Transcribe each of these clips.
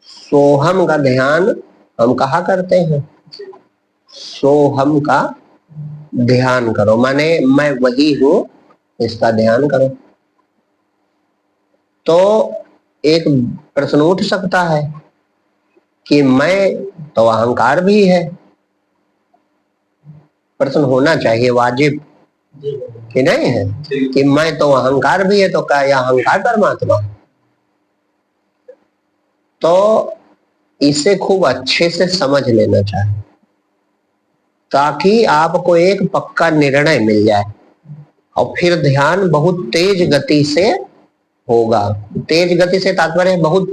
सोहम का ध्यान हम कहा करते हैं, सोहम का ध्यान करो, माने मैं वही हूं, इसका ध्यान करो। तो एक प्रश्न उठ सकता है कि मैं तो अहंकार भी है, प्रश्न होना चाहिए वाजिब कि नहीं है कि मैं तो अहंकार भी है, तो क्या यह अहंकार परमात्मा? तो इसे खूब अच्छे से समझ लेना चाहिए ताकि आपको एक पक्का निर्णय मिल जाए, और फिर ध्यान बहुत तेज गति से होगा। तेज गति से तात्पर्य बहुत,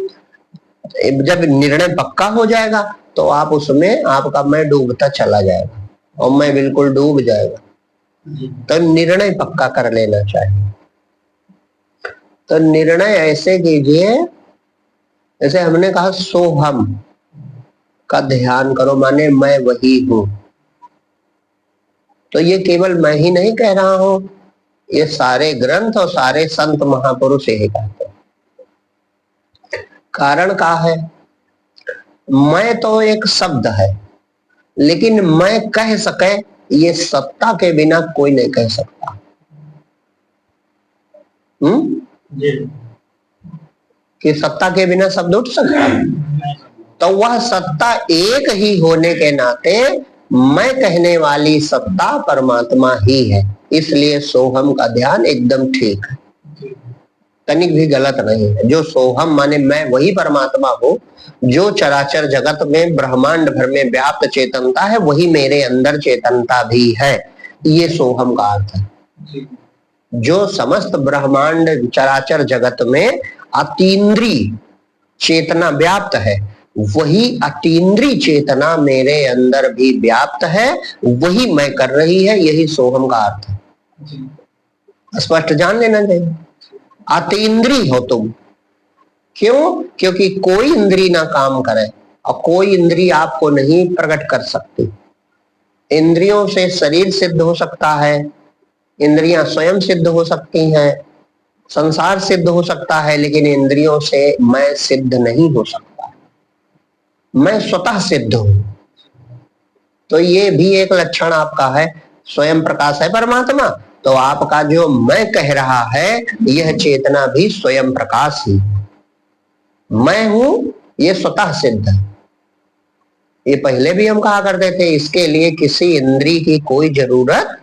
जब निर्णय पक्का हो जाएगा तो आप उसमें आपका मैं डूबता चला जाएगा और मैं बिल्कुल डूब जाएगा। तो निर्णय पक्का कर लेना चाहिए। तो निर्णय ऐसे कीजिए जैसे हमने कहा सोहम का ध्यान करो, माने मैं वही हूं। तो ये केवल मैं ही नहीं कह रहा हूं, ये सारे ग्रंथ और सारे संत महापुरुष यही कहते हैं। कारण क्या है? मैं तो एक शब्द है, लेकिन मैं कह सके ये सत्ता के बिना कोई नहीं कह सकता। कि सत्ता के बिना शब्द उठ सकता है? तो वह सत्ता एक ही होने के नाते मैं कहने वाली सत्ता परमात्मा ही है, इसलिए सोहम का ध्यान एकदम ठीक है, तनिक भी गलत नहीं है। जो सोहम माने मैं वही परमात्मा हूँ, जो चराचर जगत में ब्रह्मांड भर में व्याप्त चेतनता है वही मेरे अंदर चेतनता भी है, ये सोहम का अर्थ है। जो समस्त ब्रह्मांड चराचर जगत में अतीन्द्रिय चेतना व्याप्त है, वही अतीन्द्रिय चेतना मेरे अंदर भी व्याप्त है, वही मैं कर रही है, यही सोहम का अर्थ है। स्पष्ट जान लेना चाहिए। अतीन्द्रिय हो तुम, क्यों? क्योंकि कोई इंद्री ना काम करे और कोई इंद्री आपको नहीं प्रकट कर सकती। इंद्रियों से शरीर सिद्ध हो सकता है, इंद्रियां स्वयं सिद्ध हो सकती हैं, संसार सिद्ध हो सकता है, लेकिन इंद्रियों से मैं सिद्ध नहीं हो सकता, मैं स्वतः सिद्ध हूं। तो ये भी एक लक्षण आपका है। स्वयं प्रकाश है परमात्मा, तो आपका जो मैं कह रहा है यह चेतना भी स्वयं प्रकाश ही, मैं हूं, ये स्वतः सिद्ध है। ये पहले भी हम कहा करते थे, इसके लिए किसी इंद्री की कोई जरूरत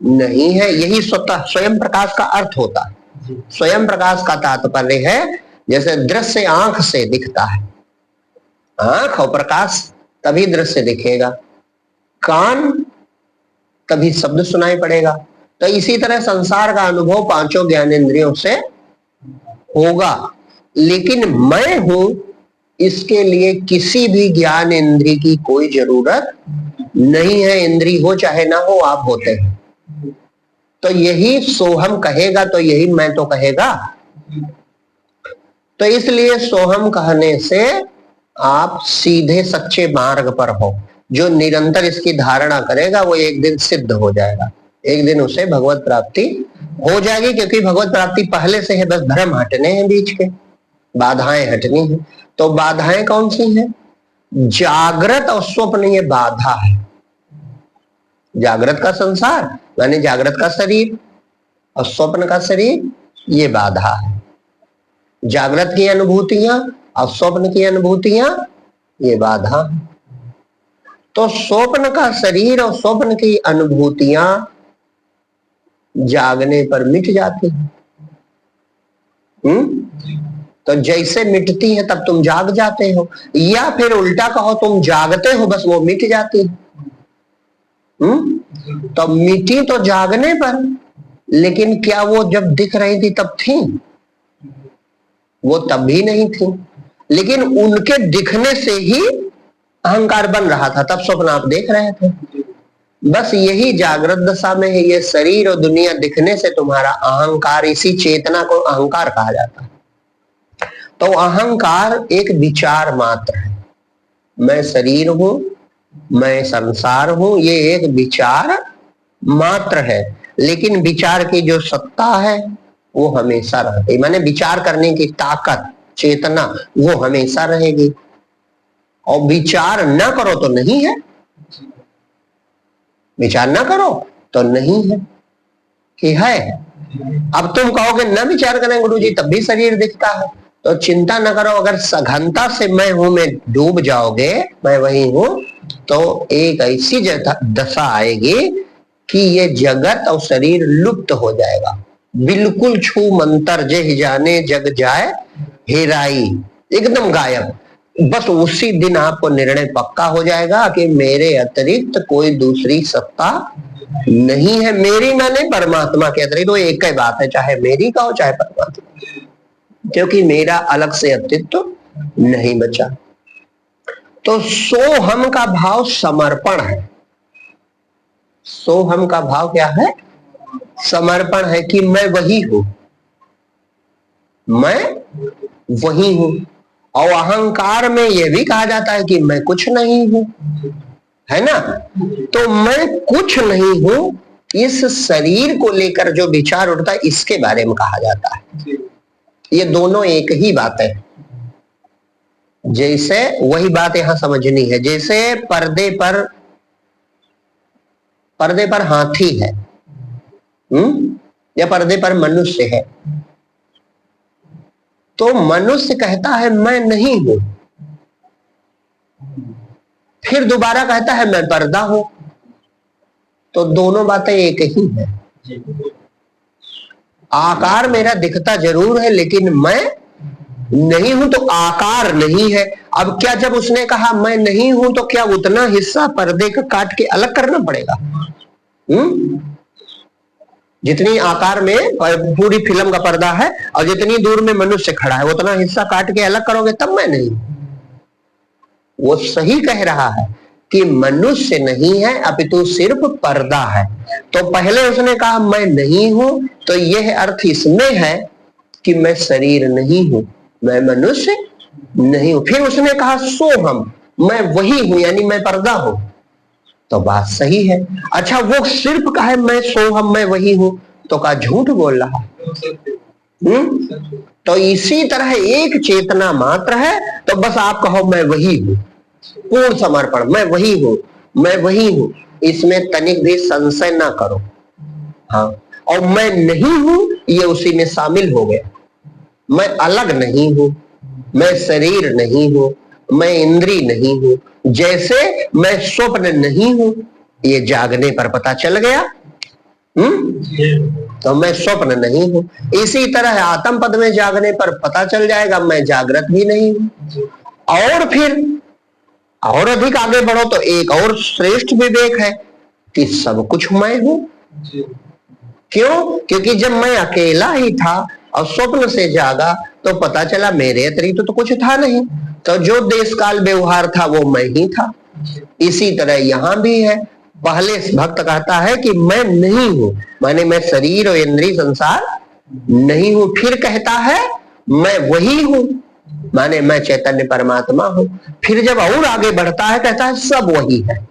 नहीं है, यही स्वतः स्वयं प्रकाश का अर्थ होता है। स्वयं प्रकाश का तात्पर्य है जैसे दृश्य आंख से दिखता है, आंख और प्रकाश तभी दृश्य दिखेगा, कान तभी शब्द सुनाई पड़ेगा। तो इसी तरह संसार का अनुभव पांचों ज्ञानेंद्रियों से होगा, लेकिन मैं हूं इसके लिए किसी भी ज्ञान इंद्री की कोई जरूरत नहीं है। इंद्री हो चाहे ना हो, आप होते हैं। तो यही सोहम कहेगा तो यही मैं तो कहेगा। तो इसलिए सोहम कहने से आप सीधे सच्चे मार्ग पर हो। जो निरंतर इसकी धारणा करेगा वो एक दिन सिद्ध हो जाएगा, एक दिन उसे भगवत प्राप्ति हो जाएगी, क्योंकि भगवत प्राप्ति पहले से है, बस भ्रम हटने हैं, बीच के बाधाएं हटनी है। तो बाधाएं कौन सी हैं? जागृत और स्वप्न ये बाधा है। जागृत का संसार यानी जागृत का शरीर और स्वप्न का शरीर ये बाधा है। जागृत की अनुभूतियां और स्वप्न की अनुभूतियां ये बाधा है। तो स्वप्न का शरीर और स्वप्न की अनुभूतियां जागने पर मिट जाती हैं। तो जैसे मिटती है तब तुम जाग जाते हो, या फिर उल्टा कहो तुम जागते हो बस वो मिट जाती है। तो मिटी तो जागने पर, लेकिन क्या वो जब दिख रही थी तब थी? वो तब भी नहीं थी, लेकिन उनके दिखने से ही अहंकार बन रहा था, तब स्वप्न आप देख रहे थे। बस यही जागृत दशा में है, ये शरीर और दुनिया दिखने से तुम्हारा अहंकार, इसी चेतना को अहंकार कहा जाता है। तो अहंकार एक विचार मात्र है, मैं शरीर हूं, मैं संसार हूं, ये एक विचार मात्र है। लेकिन विचार की जो सत्ता है वो हमेशा रहती है, माने विचार करने की ताकत, चेतना वो हमेशा रहेगी, और विचार ना करो तो नहीं है, विचार ना करो तो नहीं है कि है। अब तुम कहोगे ना विचार करें गुरुजी तब भी शरीर दिखता है, तो चिंता न करो, अगर सघनता से मैं हूं में डूब जाओगे, मैं वही हूं, तो एक ऐसी दशा आएगी कि ये जगत और शरीर लुप्त हो जाएगा, बिल्कुल छू मंतर जे जाने जग जाए हेराई, एकदम गायब। बस उसी दिन आपको निर्णय पक्का हो जाएगा कि मेरे अतिरिक्त कोई दूसरी सत्ता नहीं है। मेरी माने परमात्मा के अतिरिक्त, तो एक ही बात है, चाहे मेरी का हो चाहे परमात्मा, क्योंकि मेरा अलग से अस्तित्व नहीं बचा। तो सोहम का भाव समर्पण है। सोहम का भाव क्या है? समर्पण है कि मैं वही हूं, मैं वही हूं। और अहंकार में यह भी कहा जाता है कि मैं कुछ नहीं हूं, है ना। तो मैं कुछ नहीं हूं, इस शरीर को लेकर जो विचार उठता है इसके बारे में कहा जाता है। ये दोनों एक ही बात है। जैसे वही बात यहां समझनी है, जैसे पर्दे पर हाथी है, या पर्दे पर मनुष्य है, तो मनुष्य कहता है मैं नहीं हूं, फिर दोबारा कहता है मैं पर्दा हूं, तो दोनों बातें एक ही है। आकार मेरा दिखता जरूर है लेकिन मैं नहीं हूं, तो आकार नहीं है। अब क्या जब उसने कहा मैं नहीं हूं तो क्या उतना हिस्सा पर्दे का काट के अलग करना पड़ेगा? जितनी आकार में पूरी फिल्म का पर्दा है और जितनी दूर में मनुष्य खड़ा है उतना हिस्सा काट के अलग करोगे तब मैं नहीं। वो सही कह रहा है कि मनुष्य नहीं है अपितु सिर्फ पर्दा है। तो पहले उसने कहा मैं नहीं हूं, तो यह अर्थ इसमें है कि मैं शरीर नहीं हूं, मैं मनुष्य नहीं हूं। फिर उसने कहा सोहम, मैं वही हूं, यानी मैं पर्दा हूं, तो बात सही है। अच्छा वो सिर्फ कहे मैं सोहम मैं वही हूं, तो कहा झूठ बोल रहा। तो इसी तरह एक चेतना मात्र है, तो बस आप कहो मैं वही हूं, पूर्ण समर्पण, मैं वही हूं, मैं वही हूं, इसमें तनिक भी संशय ना करो। हाँ, और मैं नहीं हूं ये उसी में शामिल हो गया। मैं अलग नहीं हूं, मैं शरीर नहीं हूं, मैं इंद्री नहीं हूं, जैसे मैं स्वप्न नहीं हूं, ये जागने पर पता चल गया। तो मैं स्वप्न नहीं हूं। इसी तरह आत्म पद में जागने पर पता चल जाएगा मैं जागृत भी नहीं हूं। और फिर और अधिक आगे बढ़ो तो एक और श्रेष्ठ विवेक है कि सब कुछ मैं हूं। क्यों? क्योंकि जब मैं अकेला ही था और स्वप्न से जागा तो पता चला मेरे अतिरिक्त तो कुछ था नहीं, तो जो देश काल व्यवहार था वो मैं ही था। इसी तरह यहां भी है, पहले भक्त कहता है कि मैं नहीं हूं, माने मैं शरीर और इंद्रिय संसार नहीं हूं, फिर कहता है मैं वही हूं, माने मैं चैतन्य परमात्मा हूं। फिर जब और आगे बढ़ता है कहता है सब वही है,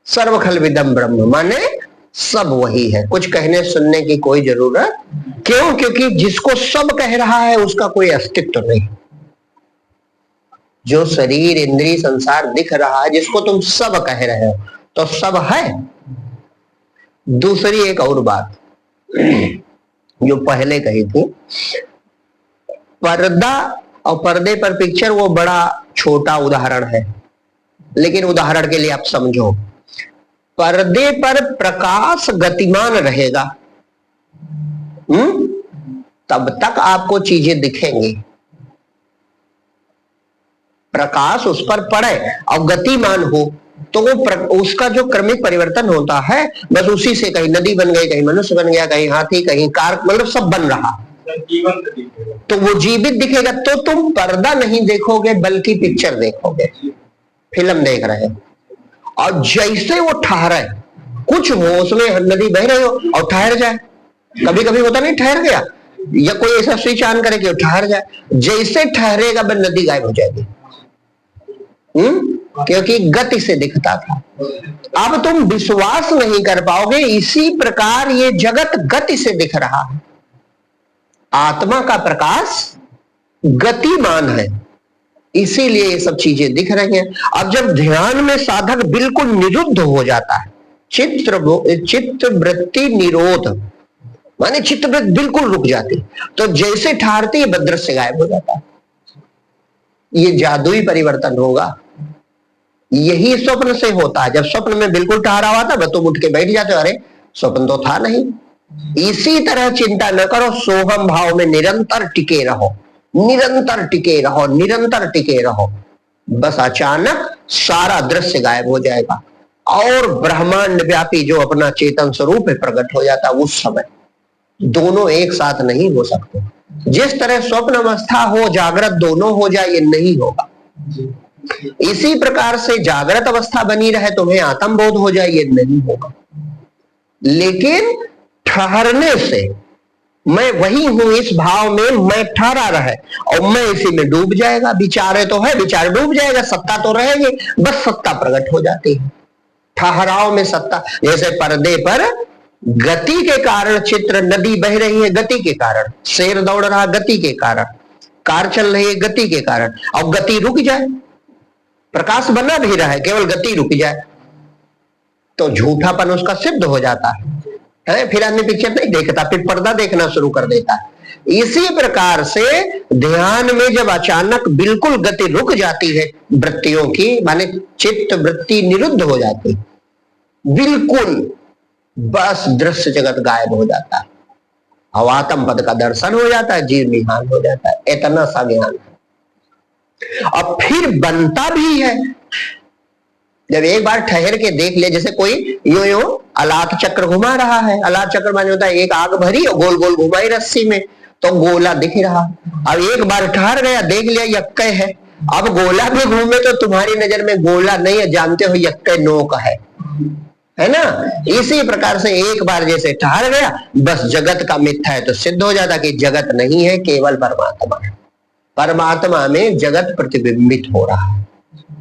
सर्व खल्विदम ब्रह्म, माने सब वही है, कुछ कहने सुनने की कोई जरूरत। क्यों? क्योंकि जिसको सब कह रहा है उसका कोई अस्तित्व नहीं। जो शरीर इंद्रिय संसार दिख रहा है जिसको तुम सब कह रहे हो तो सब है। दूसरी एक और बात जो पहले कही थी, पर्दा और पर्दे पर पिक्चर वो बड़ा छोटा उदाहरण है, लेकिन उदाहरण के लिए आप समझो, पर्दे पर प्रकाश गतिमान रहेगा, तब तक आपको चीजें दिखेंगी। प्रकाश उस पर पड़े और गतिमान हो तो वो उसका जो क्रमिक परिवर्तन होता है बस उसी से कहीं नदी बन गई, कहीं मनुष्य बन गया, कहीं हाथी, कहीं कार, मतलब सब बन रहा, तो वो जीवित दिखेगा। तो तुम पर्दा नहीं देखोगे बल्कि पिक्चर देखोगे, फिल्म देख रहे हो। और जैसे वो ठहरे, कुछ हो उसमें नदी बह रही हो और ठहर जाए, कभी कभी होता नहीं ठहर गया, या कोई ऐसा स्विच ऑन करे कि वो ठहर जाए, जैसे ठहरेगा बस नदी गायब हो जाएगी। क्योंकि गति से दिखता था। अब तुम विश्वास नहीं कर पाओगे, इसी प्रकार ये जगत गति से दिख रहा है। आत्मा का प्रकाश गतिमान है, इसीलिए ये सब चीजें दिख रही हैं। अब जब ध्यान में साधक बिल्कुल निरुद्ध हो जाता है, चित्त वृत्ति निरोध माने चित्त वृत्ति बिल्कुल रुक जाती, तो जैसे ठहरती है दृश्य गायब हो जाता है। ये जादुई परिवर्तन होगा। यही स्वप्न से होता है। जब स्वप्न में बिल्कुल ठहरा हुआ था, तुम उठ के बैठ जाते हो, अरे स्वप्न तो था नहीं। इसी तरह चिंता न करो, सोहम भाव में निरंतर टिके रहो, निरंतर टिके रहो, निरंतर टिके रहो। बस अचानक सारा दृश्य गायब हो जाएगा और ब्रह्मांड व्यापी जो अपना चेतन स्वरूप है प्रकट हो जाता है। उस समय दोनों एक साथ नहीं हो सकते। जिस तरह स्वप्न अवस्था हो जागृत दोनों हो जाए, ये नहीं होगा। इसी प्रकार से जागृत अवस्था बनी रहे, तुम्हें आत्म बोध हो जाए, ये नहीं होगा। लेकिन ठहरने से मैं वही हूं इस भाव में मैं ठहरा रहे और मैं इसी में डूब जाएगा। विचारे तो है, विचार डूब जाएगा, सत्ता तो रहेगी, बस सत्ता प्रकट हो जाती है ठहराव में सत्ता। जैसे पर्दे पर गति के कारण चित्र, नदी बह रही है गति के कारण, शेर दौड़ रहा गति के कारण, कार चल रही है गति के कारण, और गति रुक जाए, प्रकाश बना भी रहा है, केवल गति रुक जाए तो झूठापन उसका सिद्ध हो जाता है। फिर आदमी पिक्चर नहीं देखता, फिर पर्दा देखना शुरू कर देता है। इसी प्रकार से ध्यान में जब अचानक बिल्कुल गति रुक जाती है वृत्तियों की, माने चित्त वृत्ति निरुद्ध हो जाती बिल्कुल, बस दृश्य जगत गायब हो जाता है, अवातम पद का दर्शन हो जाता है, जीव निहाल हो जाता है। इतना सा ज्ञान है। अब फिर बनता भी है। जब एक बार ठहर के देख ले, जैसे कोई यो यो अलात चक्र घुमा रहा है, अलात चक्र माने होता है एक आग भरी और गोल गोल घुमाई रस्सी में तो गोला दिख रहा। अब एक बार ठहर गया, देख लिया यक्के है, अब गोला भी घूमे तो तुम्हारी नजर में गोला नहीं है, जानते हो यक्के नोक है ना। इसी प्रकार से एक बार जैसे ठहर गया, बस जगत का मिथ्या है तो सिद्ध हो जाता कि जगत नहीं है, केवल परमात्मा है। परमात्मा में जगत प्रतिबिंबित हो रहा है,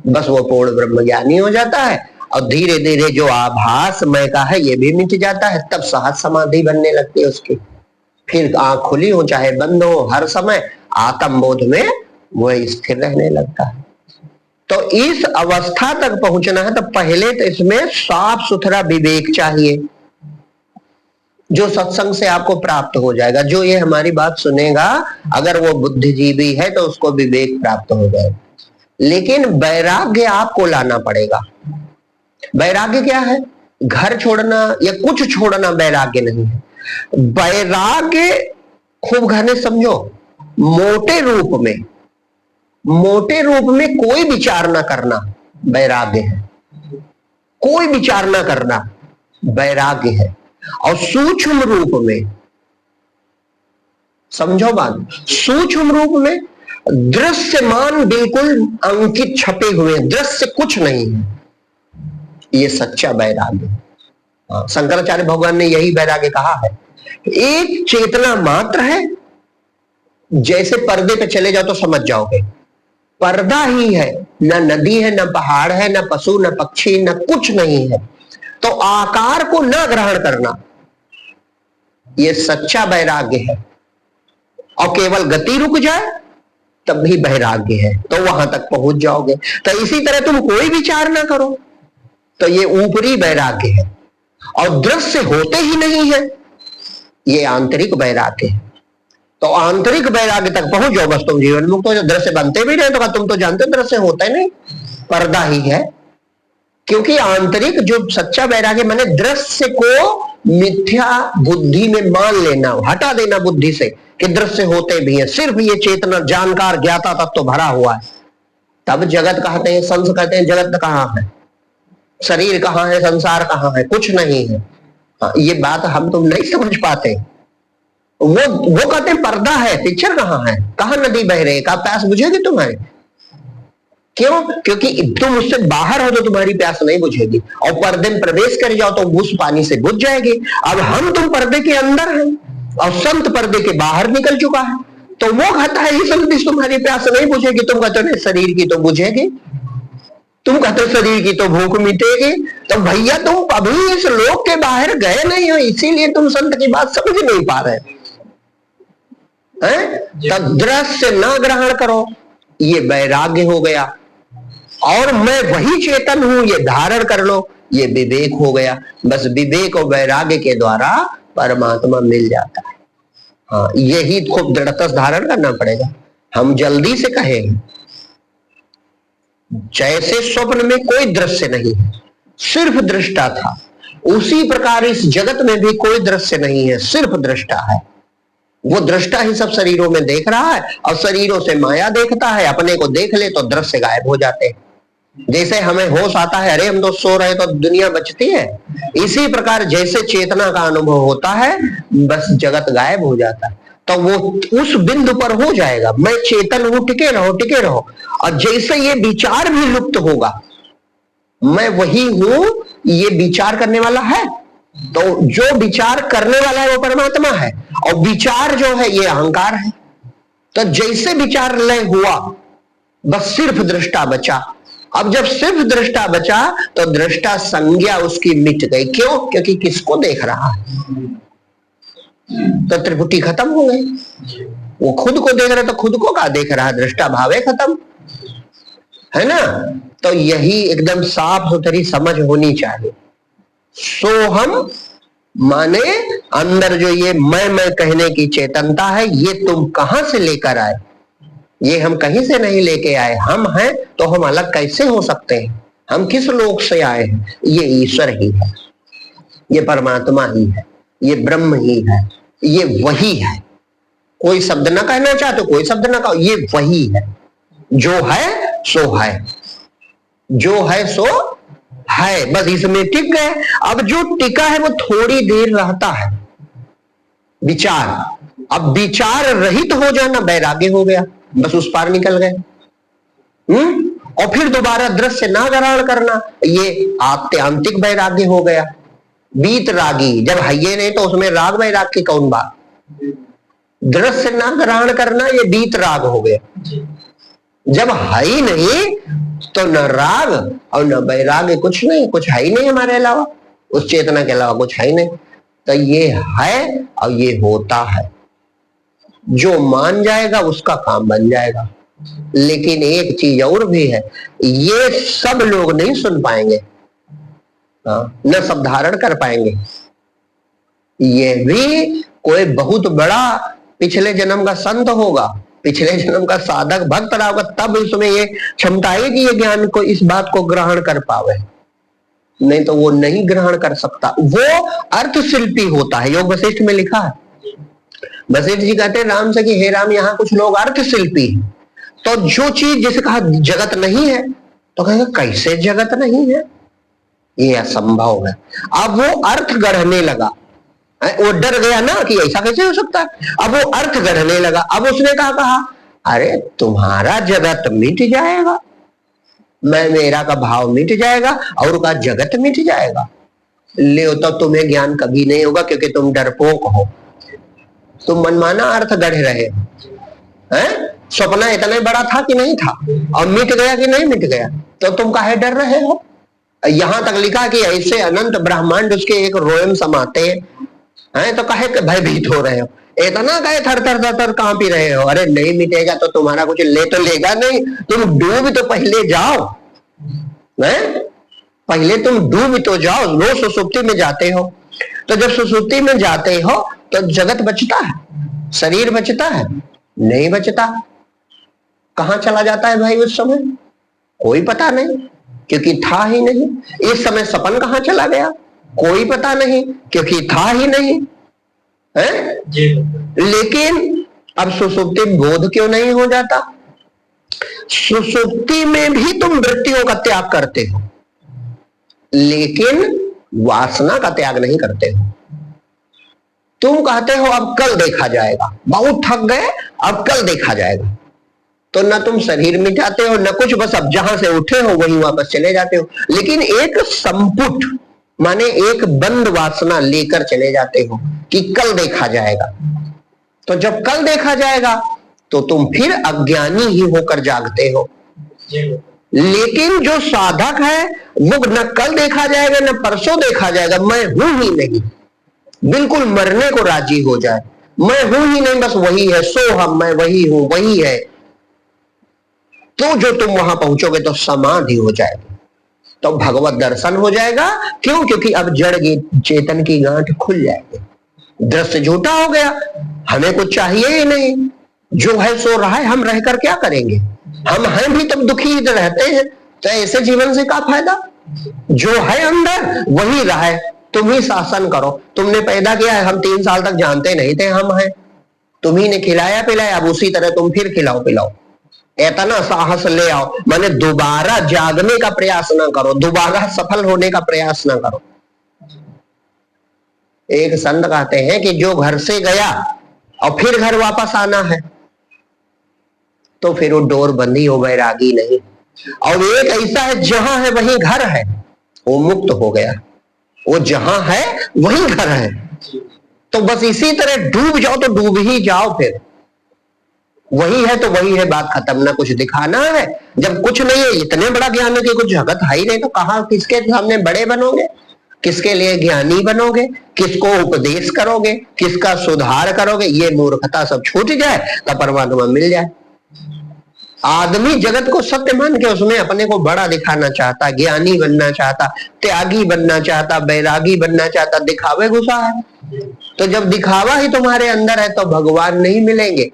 बस वो पूर्ण ब्रह्म ज्ञानी हो जाता है और धीरे धीरे जो आभास मैं का है ये भी मिट जाता है। तब सहज समाधि बनने लगती है उसकी। फिर आंख खुली हो चाहे बंद हो, हर समय आत्म बोध में वह स्थिर रहने लगता है। तो इस अवस्था तक पहुंचना है तो पहले तो इसमें साफ सुथरा विवेक चाहिए, जो सत्संग से आपको प्राप्त हो जाएगा। जो ये हमारी बात सुनेगा, अगर वो बुद्धिजीवी है तो उसको विवेक प्राप्त हो जाएगा। लेकिन वैराग्य आपको लाना पड़ेगा। वैराग्य क्या है? घर छोड़ना या कुछ छोड़ना वैराग्य नहीं है। वैराग्य खूब घने समझो, मोटे रूप में कोई विचार ना करना वैराग्य है। कोई विचार ना करना वैराग्य है। और सूक्ष्म रूप में समझो बात, सूक्ष्म रूप में दृश्यमान बिल्कुल अंकित छपे हुए, दृश्य कुछ नहीं है, ये सच्चा वैराग्य है। शंकराचार्य भगवान ने यही वैराग्य कहा है। एक चेतना मात्र है, जैसे पर्दे पे चले जाओ तो समझ जाओगे, पर्दा ही है, न नदी है, न पहाड़ है, न पशु, न पक्षी, न कुछ नहीं है। तो आकार को न ग्रहण करना, ये सच्चा वैराग्य है। और केवल गति रुक जाए तब भी वैराग्य है, तो वहां तक पहुंच जाओगे। तो इसी तरह तुम कोई विचार ना करो तो ये ऊपरी वैराग्य है। और दृश्य होते ही नहीं है, ये आंतरिक वैराग्य है। तो आंतरिक वैराग्य तक पहुंच जाओ, बस तुम जीवन मुक्त हो जाओ। दृश्य बनते भी नहीं तो तुम तो जानते हो दृश्य होता ही नहीं, पर्दा ही है। क्योंकि आंतरिक जो सच्चा वैराग्य माने दृश्य को मिथ्या बुद्धि में मान लेना, हटा देना बुद्धि से कि दृश्य होते भी हैं, सिर्फ ये चेतना जानकार ज्ञाता तत्व तो भरा हुआ है। तब जगत कहते हैं, संस कहते हैं जगत कहाँ है, शरीर कहाँ है, संसार कहाँ है, कुछ नहीं है। ये बात हम तुम नहीं समझ पाते। वो कहते हैं पर्दा है, पिक्चर कहाँ है, कहाँ नदी बह रही है, कहाँ प्यास बुझेगी तुम्हारी? क्यों? क्योंकि तुम उससे बाहर हो तो तुम्हारी प्यास नहीं बुझेगी, और पर्दे में प्रवेश कर जाओ तो उस पानी से बुझ जाएगी। अब हम तुम पर्दे के अंदर हैं और संत पर्दे के बाहर निकल चुका है, तो वो कहता है इस तुम्हारी प्यास नहीं बुझेगी। तुम कहते हो शरीर की तो बुझेगी, तुम कहते हो शरीर की तो भूख मिटेगी। तो भैया तुम अभी इस लोक के बाहर गए नहीं हो, इसीलिए तुम संत की बात समझ नहीं पा रहे। है? तब दृश्य ना ग्रहण करो, ये वैराग्य हो गया। और मैं वही चेतन हूं, ये धारण कर लो, ये विवेक हो गया। बस विवेक और वैराग्य के द्वारा परमात्मा मिल जाता है। हाँ, यही खूब दृढ़ता से धारण करना पड़ेगा। हम जल्दी से कहें, जैसे स्वप्न में कोई दृश्य नहीं है, सिर्फ दृष्टा था, उसी प्रकार इस जगत में भी कोई दृश्य नहीं है, सिर्फ दृष्टा है। वो दृष्टा ही सब शरीरों में देख रहा है और शरीरों से माया देखता है। अपने को देख ले तो दृश्य गायब हो जाते हैं। जैसे हमें होश आता है, अरे हम तो सो रहे तो दुनिया बचती है, इसी प्रकार जैसे चेतना का अनुभव होता है, बस जगत गायब हो जाता है। तो वो उस बिंदु पर हो जाएगा, मैं चेतन हूं, टिके रहो टिके रहो। और जैसे ये विचार भी लुप्त होगा, मैं वही हूं, ये विचार करने वाला है, तो जो विचार करने वाला है वो परमात्मा है, और विचार जो है ये अहंकार है। तो जैसे विचार लय हुआ, बस सिर्फ दृष्टा बचा। अब जब सिर्फ दृष्टा बचा तो दृष्टा संज्ञा उसकी मिट गई। क्यों? क्योंकि किसको देख रहा है? तो त्रिपुटी खत्म हो गई। वो खुद को देख रहा, तो खुद को क्या देख रहा है? दृष्टा भावे खत्म, है ना? तो यही एकदम साफ सुथरी समझ होनी चाहिए। सोहम माने अंदर जो ये मैं कहने की चेतनता है, ये तुम कहां से लेकर आए? ये हम कहीं से नहीं लेके आए। हम हैं तो हम अलग कैसे हो सकते हैं? हम किस लोक से आए हैं? ये ईश्वर ही है, ये परमात्मा ही है, ये ब्रह्म ही है, ये वही है। कोई शब्द ना कहना चाहते, कोई शब्द ना कहो, ये वही है। जो है सो है, जो है सो है, बस इसमें टिक गए। अब जो टिका है वो थोड़ी देर रहता है विचार। अब विचार रहित हो जाना वैराग्य हो गया, बस उस पार निकल गए। और फिर दोबारा दृश्य ना ग्रहण करना, ये आत्यांतिक वैराग्य हो गया। बीत रागी जब है ये नहीं तो उसमें राग वैराग की कौन बात? दृश्य ना ग्रहण करना ये बीत राग हो गया। जब है ही नहीं तो न राग और न वैराग्य, कुछ नहीं, कुछ है ही नहीं हमारे अलावा, उस चेतना के अलावा कुछ है ही नहीं। तो ये है और ये होता है। जो मान जाएगा उसका काम बन जाएगा। लेकिन एक चीज और भी है, ये सब लोग नहीं सुन पाएंगे, न सब धारण कर पाएंगे। ये भी कोई बहुत बड़ा पिछले जन्म का संत होगा, पिछले जन्म का साधक भक्त रहा होगा, तब इसमें ये क्षमता है कि ये ज्ञान को, इस बात को ग्रहण कर पावे। नहीं तो वो नहीं ग्रहण कर सकता। वो अर्थ शिल्पी होता है। योग वशिष्ठ में लिखा है, वशिष्ठ जी कहते हैं राम से कि हे राम, यहाँ कुछ लोग अर्थ शिल्पी हैं। तो जो चीज जैसे कहा जगत नहीं है, तो कहेगा कैसे जगत नहीं है? ये असंभव है। अब वो अर्थ गढ़ने लगा, वो डर गया ना कि ऐसा कैसे हो सकता है। अब वो अर्थ गढ़ने लगा। अब उसने कहा अरे तुम्हारा जगत मिट जाएगा, मैं मेरा का भाव मिट जाएगा और का जगत मिट जाएगा। ले तो तुम्हें ज्ञान कभी नहीं होगा, क्योंकि तुम डरपोक हो, तुम मनमाना अर्थ गढ़े रहे हैं। सपना इतना बड़ा था कि नहीं था, और मिट गया कि नहीं मिट गया, तो तुम काहे डर रहे हो? यहां तक लिखा कि ऐसे अनंत ब्रह्मांड उसके एक रोयम समाते हैं, तो काहे भयभीत हो रहे हो? इतना काहे थर थर थर थर कांप रहे हो? अरे नहीं मिटेगा तो तुम्हारा कुछ ले तो लेगा नहीं, तुम डूब तो पहले जाओ, पहले तुम डूब तो जाओ। रोज सुसुप्ति में जाते हो, तो जब सुसुप्ति में जाते हो तो जगत बचता है, शरीर बचता है? नहीं बचता। कहां चला जाता है भाई उस समय? कोई पता नहीं, क्योंकि था ही नहीं। इस समय सपन कहां चला गया? कोई पता नहीं, क्योंकि था ही नहीं है। लेकिन अब सुसुप्ति बोध क्यों नहीं हो जाता? सुसुप्ति में भी तुम वृत्तियों का त्याग करते हो, लेकिन वासना का त्याग नहीं करते हो। तुम कहते हो अब कल देखा जाएगा, बहुत थक गए, अब कल देखा जाएगा। तो न तुम शरीर मिटाते हो न कुछ, बस अब जहां से उठे हो वहीं वापस चले जाते हो। लेकिन एक संपुट माने एक बंद वासना लेकर चले जाते हो कि कल देखा जाएगा। तो जब कल देखा जाएगा तो तुम फिर अज्ञानी ही होकर जागते हो। लेकिन जो साधक है वो न कल देखा जाएगा न परसों देखा जाएगा, मैं हूं ही नहीं, बिल्कुल मरने को राजी हो जाए, मैं हूं ही नहीं, बस वही है, सो हम, मैं वही हूं, वही है। तो जो तुम वहां पहुंचोगे तो समाधि हो जाएगी, तो भगवत दर्शन हो जाएगा। क्यों? क्योंकि अब जड़ चेतन की गांठ खुल जाएगी, दृश्य झूठा हो गया, हमें कुछ चाहिए ही नहीं, जो है सो रहा है, हम रहकर क्या करेंगे? हम हैं भी तब दुखी रहते हैं, तो ऐसे जीवन से क्या फायदा? जो है अंदर वही रहा है, तुम ही शासन करो। तुमने पैदा किया है, हम 3 साल तक जानते नहीं थे हम हैं, तुम्ही ने खिलाया पिलाया, अब उसी तरह तुम फिर खिलाओ पिलाओ। इतना साहस ले आओ, माने दोबारा जागने का प्रयास ना करो, दोबारा सफल होने का प्रयास ना करो। एक संत कहते हैं कि जो घर से गया और फिर घर वापस आना है, तो फिर वो डोर बंदी हो, वैरागी नहीं। और एक ऐसा है जहां है वही घर है, वो मुक्त हो गया, वो जहां है वही घर है। तो बस इसी तरह डूब जाओ तो डूब ही जाओ, फिर वही है तो वही है, बात खत्म, ना कुछ दिखाना है। जब कुछ नहीं है, इतने बड़ा ज्ञान है कि कुछ जगत है ही नहीं, तो कहां किसके सामने बड़े बनोगे? किसके लिए ज्ञानी बनोगे? किसको उपदेश करोगे? किसका सुधार करोगे? ये मूर्खता सब छूट जाए तो परमात्मा मिल जाए। आदमी जगत को सत्य मान के उसमें अपने को बड़ा दिखाना चाहता, ज्ञानी बनना चाहता, त्यागी बनना चाहता, बैरागी बनना चाहता, दिखावे घुसा है। तो जब दिखावा ही तुम्हारे अंदर है तो भगवान नहीं मिलेंगे,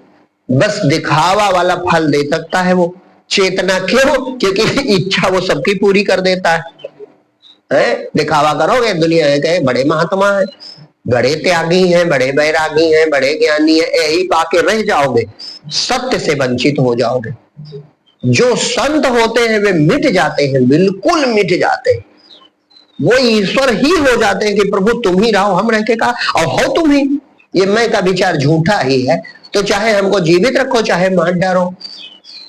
बस दिखावा वाला फल दे सकता है वो चेतना। क्यों? क्योंकि इच्छा वो सबकी पूरी कर देता है? दिखावा करोगे, दुनिया के बड़े महात्मा है, बड़े त्यागी हैं, बड़े बैरागी हैं, बड़े ज्ञानी हैं, यही पाके रह जाओगे, सत्य से वंचित हो जाओगे। जो संत होते हैं वे मिट जाते हैं, बिल्कुल मिट जाते हैं, वो ईश्वर ही हो जाते हैं कि प्रभु तुम ही रहो, हम रह के का, और हो तुम ही। ये मैं का विचार झूठा ही है। तो चाहे हमको जीवित रखो, चाहे मार डालो,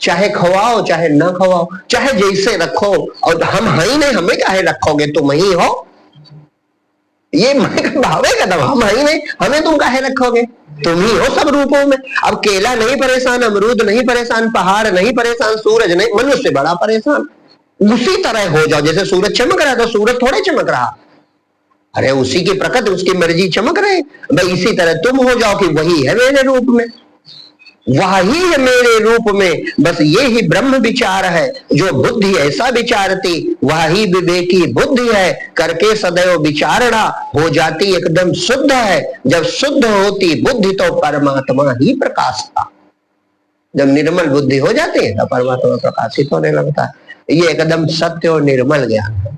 चाहे खवाओ चाहे ना खवाओ, चाहे जैसे रखो, और हम है ही नहीं, हमें काहे रखोगे? तुम ही हो, ये मैं भावेगा तब, हम है ही नहीं, हमें तुम काहे रखोगे? तुम ही हो सब रूपों में। अब केला नहीं परेशान, अमरूद नहीं परेशान, पहाड़ नहीं परेशान, सूरज नहीं, मनुष्य बड़ा परेशान। उसी तरह हो जाओ, जैसे सूरज चमक रहा है तो सूरज थोड़े चमक रहा, अरे उसी की प्रकृति उसकी मर्जी चमक रहे, भाई इसी तरह तुम हो जाओ कि वही है मेरे रूप में, वही है मेरे रूप में, बस ये ही ब्रह्म विचार है। जो बुद्धि ऐसा विचारती वही विवेकी बुद्धि है, करके सदैव विचारणा हो जाती एकदम शुद्ध है। जब शुद्ध होती बुद्धि तो परमात्मा ही प्रकाशता। जब निर्मल बुद्धि हो जाती है तो परमात्मा प्रकाशित होने लगता है। ये एकदम सत्य और निर्मल ज्ञान है।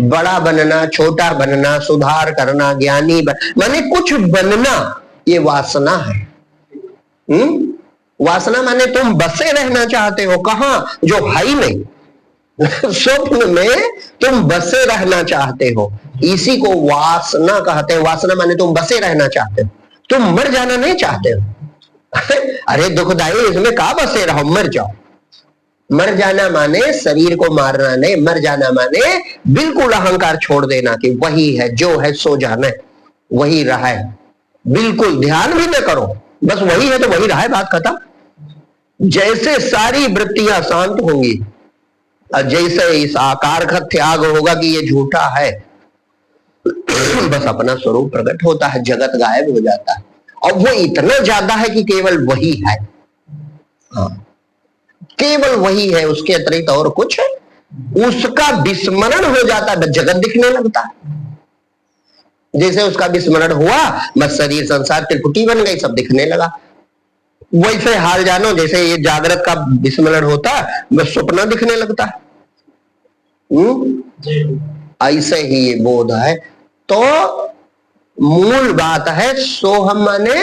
बड़ा बनना, छोटा बनना, सुधार करना, ज्ञानी माने कुछ बनना, ये वासना है। वासना माने तुम बसे रहना चाहते हो, कहां? जो है ही नहीं। स्वप्न में तुम बसे रहना चाहते हो, इसी को वासना कहते हैं। वासना माने तुम बसे रहना चाहते हो, तुम मर जाना नहीं चाहते हो। अरे दुखदाई, इसमें कहा बसे रहो, मर जाओ। मर जाना माने शरीर को मारना नहीं, मर जाना माने बिल्कुल अहंकार छोड़ देना कि वही है, जो है सो जाना है, वही रहा है, बिल्कुल ध्यान भी न करो, बस वही है तो वही रहा है, बात खत्म। जैसे सारी वृत्तियां शांत होंगी और जैसे इस आकार का त्याग होगा कि ये झूठा है, बस अपना स्वरूप प्रकट होता है, जगत गायब हो जाता है। और वो इतना ज्यादा है कि केवल वही है, हाँ केवल वही है, उसके अतिरिक्त और कुछ है। उसका विस्मरण हो जाता है, जगत दिखने लगता है। जैसे उसका विस्मरण हुआ, बस शरीर संसार त्रिपुटी बन गई, सब दिखने लगा। वैसे हाल जानो, जैसे ये जागृत का विस्मरण होता है, बस स्वप्न दिखने लगता है। ऐसे ही ये बोध है। तो मूल बात है सोहम माने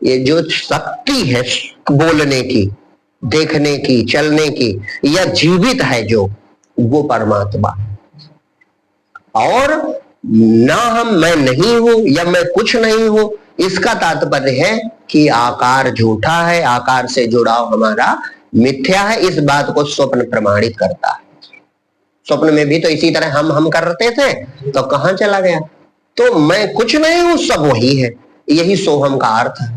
ये जो शक्ति है बोलने की, देखने की, चलने की, या जीवित है जो, वो परमात्मा। और ना हम मैं नहीं हूं या मैं कुछ नहीं हूं, इसका तात्पर्य है कि आकार झूठा है, आकार से जुड़ाव हमारा मिथ्या है। इस बात को स्वप्न प्रमाणित करता है। स्वप्न में भी तो इसी तरह हम करते थे, तो कहां चला गया? तो मैं कुछ नहीं हूं, सब वही है, यही सोहम का अर्थ है।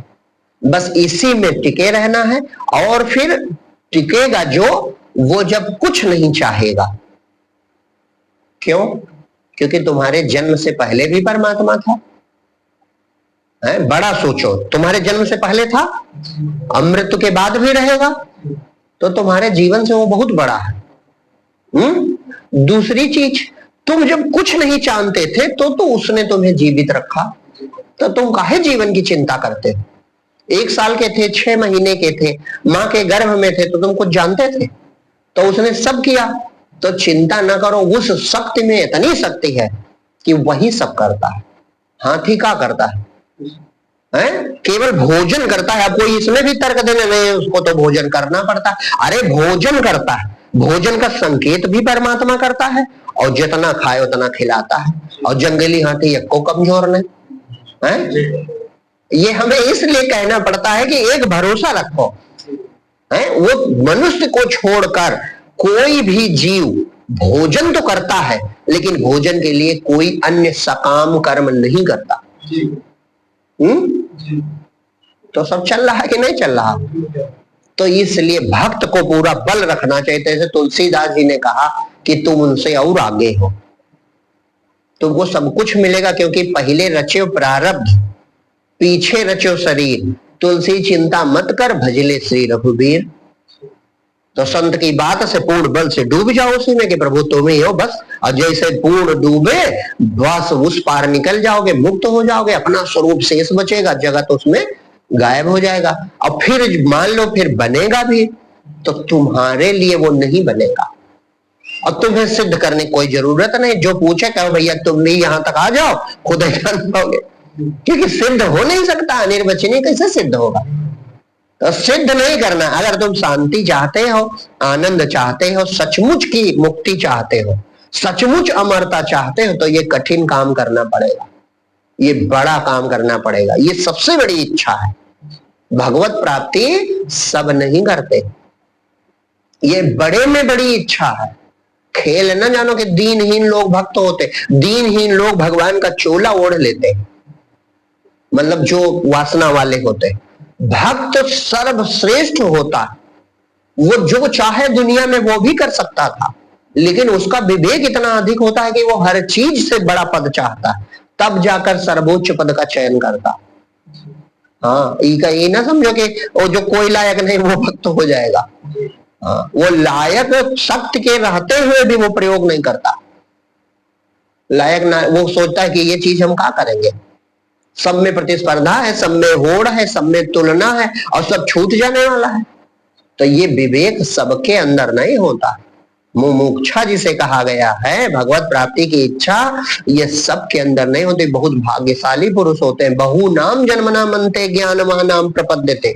बस इसी में टिके रहना है। और फिर टिकेगा जो, वो जब कुछ नहीं चाहेगा। क्यों? क्योंकि तुम्हारे जन्म से पहले भी परमात्मा था, है? बड़ा सोचो, तुम्हारे जन्म से पहले था, अब मृत्यु के बाद भी रहेगा, तो तुम्हारे जीवन से वो बहुत बड़ा है। दूसरी चीज, तुम जब कुछ नहीं जानते थे तो उसने तुम्हें जीवित रखा, तो तुम काहे जीवन की चिंता करते? 1 साल के थे, 6 महीने के थे, माँ के गर्भ में थे, तो तुम कुछ जानते थे? तो उसने सब किया। तो चिंता न करो, उस शक्ति में इतनी शक्ति है कि वही सब करता है। हाथी क्या करता है? केवल भोजन करता है। अब कोई इसमें भी तर्क देने नहीं, उसको तो भोजन करना पड़ता है। अरे भोजन करता है, भोजन का संकेत भी परमात्मा करता है, और जितना खाए उतना खिलाता है। और जंगली हाथी एक को कमजोर नहीं है। ये हमें इसलिए कहना पड़ता है कि एक भरोसा रखो, है वो मनुष्य को छोड़कर कोई भी जीव भोजन तो करता है, लेकिन भोजन के लिए कोई अन्य सकाम कर्म नहीं करता। तो सब चल रहा है कि नहीं चल रहा? तो इसलिए भक्त को पूरा बल रखना चाहिए। जैसे तुलसीदास जी ने कहा कि तुम उनसे और आगे हो, तुमको सब कुछ मिलेगा, क्योंकि पहले रचो प्रारब्ध, पीछे रचो शरीर। तुलसी चिंता मत कर, भजले श्री रघुबीर। तो संत की बात से पूर्ण बल से डूब जाओ उसी में कि प्रभु तुम ही हो बस। और जैसे पूर्ण डूबे बस उस पार निकल जाओगे, मुक्त हो जाओगे, अपना स्वरूप शेष बचेगा, जगत उसमें गायब हो जाएगा। और फिर मान लो फिर बनेगा भी, तो तुम्हारे लिए वो नहीं बनेगा, और तुम्हें सिद्ध करने की कोई जरूरत नहीं। जो पूछे कहो भैया तुम भी यहां तक आ जाओ, खुद ही जान पाओगे, क्योंकि सिद्ध हो नहीं सकता। निर्वचनीय कैसे सिद्ध होगा? तो सिद्ध नहीं करना। अगर तुम शांति चाहते हो, आनंद चाहते हो, सचमुच की मुक्ति चाहते हो, सचमुच अमरता चाहते हो, तो ये कठिन काम करना पड़ेगा, ये बड़ा काम करना पड़ेगा। ये सबसे बड़ी इच्छा है। भगवत प्राप्ति सब नहीं करते, ये बड़े में बड़ी इच्छा है। खेल न जानो कि दीनहीन लोग भक्त होते, दीनहीन लोग भगवान का चोला ओढ़ लेते, मतलब जो वासना वाले होते। भक्त सर्वश्रेष्ठ होता, वो जो चाहे दुनिया में वो भी कर सकता था, लेकिन उसका विवेक इतना अधिक होता है कि वो हर चीज से बड़ा पद चाहता है, तब जाकर सर्वोच्च पद का चयन करता। हाँ, ये ना समझो कि वो जो कोई लायक नहीं वो भक्त हो जाएगा। हाँ, वो लायक शक्ति के रहते हुए भी वो प्रयोग नहीं करता। लायक ना, वो सोचता है कि ये चीज हम क्या करेंगे, सब में प्रतिस्पर्धा है, सब में होड़ है, सब में तुलना है, और सब छूट जाने वाला है। तो ये विवेक सबके अंदर नहीं होता। मुमुक्षा जिसे कहा गया है, भगवत प्राप्ति की इच्छा, ये सबके अंदर नहीं होती। बहुत भाग्यशाली पुरुष होते हैं। बहु नाम जन्मना मनते ज्ञानवान नाम प्रपद्यते।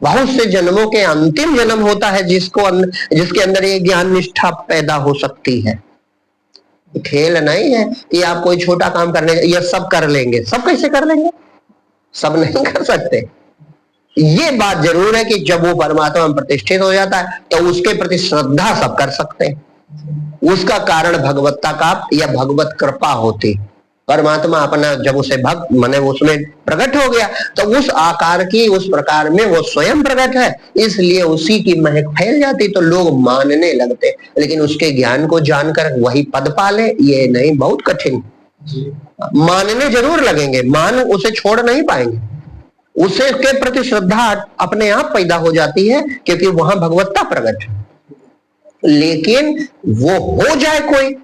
बहुत से जन्मों के अंतिम जन्म होता है जिसके अंदर ये ज्ञान निष्ठा पैदा हो सकती है। खेल नहीं है कि आप कोई छोटा काम करने ये सब कर लेंगे। सब कैसे कर लेंगे? सब नहीं कर सकते। ये बात जरूर है कि जब वो परमात्मा में प्रतिष्ठित हो जाता है तो उसके प्रति श्रद्धा सब कर सकते हैं। उसका कारण भगवत्ता का या भगवत कृपा होती। परमात्मा अपना जब उसे भक्त माने उसमें प्रकट हो गया तो उस आकार की, उस प्रकार में वो स्वयं प्रकट है, इसलिए उसी की महक फैल जाती, तो लोग मानने लगते। लेकिन उसके ज्ञान को जानकर वही पद पाले, ये नहीं, बहुत कठिन। मानने जरूर लगेंगे, मान उसे छोड़ नहीं पाएंगे, उसे के प्रति श्रद्धा अपने आप पैदा हो जाती है, क्योंकि वहां भगवत्ता प्रकट है। लेकिन वो हो जाए कोई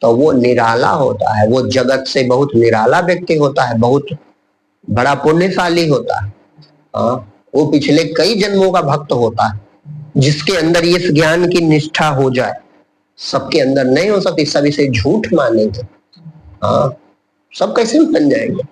तो वो निराला होता है, वो जगत से बहुत निराला व्यक्ति होता है, बहुत बड़ा पुण्यशाली होता है। हाँ, वो पिछले कई जन्मों का भक्त होता है, जिसके अंदर इस ज्ञान की निष्ठा हो जाए। सबके अंदर नहीं हो सकती, सब इसे झूठ मानेंगे। हाँ, सब कैसे मान जाएंगे?